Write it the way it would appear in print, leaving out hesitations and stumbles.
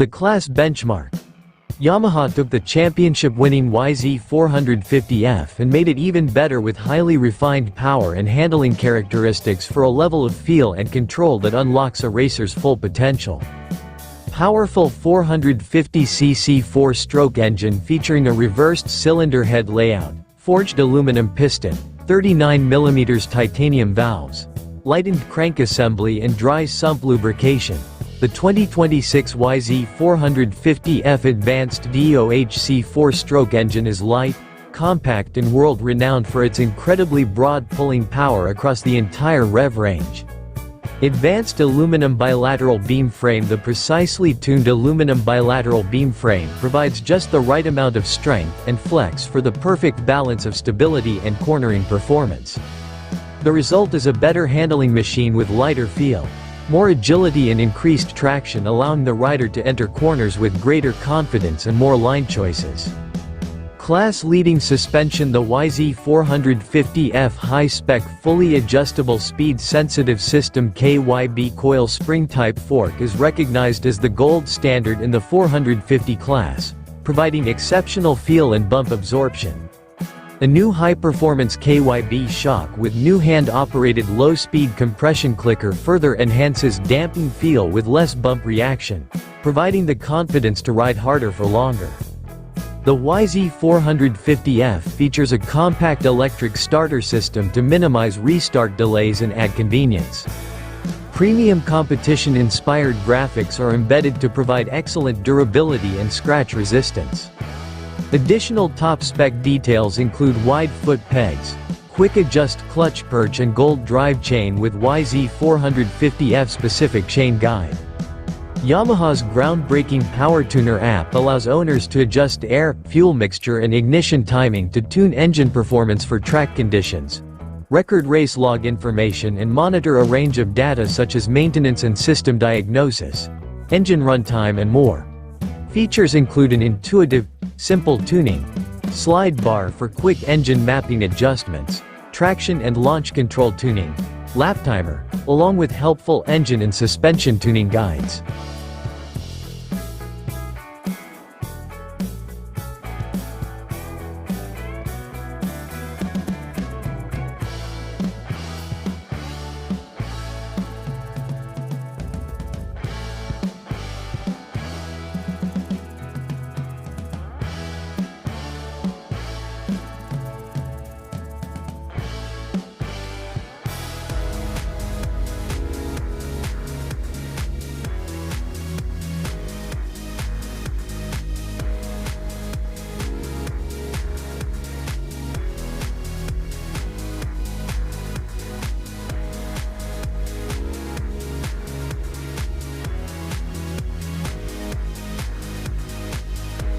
The class benchmark. Yamaha took the championship-winning YZ450F and made it even better with highly refined power and handling characteristics for a level of feel and control that unlocks a racer's full potential. Powerful 450cc 4-stroke engine featuring a reversed cylinder head layout, forged aluminum piston, 39mm titanium valves, lightened crank assembly and dry sump lubrication. The 2026 YZ450F Advanced DOHC 4-stroke engine is light, compact and world-renowned for its incredibly broad pulling power across the entire rev range. Advanced aluminum bilateral beam frame. The precisely tuned aluminum bilateral beam frame provides just the right amount of strength and flex for the perfect balance of stability and cornering performance. The result is a better handling machine with lighter feel, more agility and increased traction, allowing the rider to enter corners with greater confidence and more line choices. Class-leading suspension. The YZ450F high-spec fully adjustable speed-sensitive system KYB coil spring-type fork is recognized as the gold standard in the 450 class, providing exceptional feel and bump absorption. A new high-performance KYB shock with new hand-operated low-speed compression clicker further enhances damping feel with less bump reaction, providing the confidence to ride harder for longer. The YZ450F features a compact electric starter system to minimize restart delays and add convenience. Premium competition-inspired graphics are embedded to provide excellent durability and scratch resistance. Additional top-spec details include wide foot pegs, quick-adjust clutch perch and gold drive chain with YZ450F specific chain guide. Yamaha's groundbreaking Power Tuner app allows owners to adjust air, fuel mixture and ignition timing to tune engine performance for track conditions, record race log information and monitor a range of data such as maintenance and system diagnosis, engine runtime and more. Features include an intuitive, simple tuning, slide bar for quick engine mapping adjustments, traction and launch control tuning, lap timer, along with helpful engine and suspension tuning guides.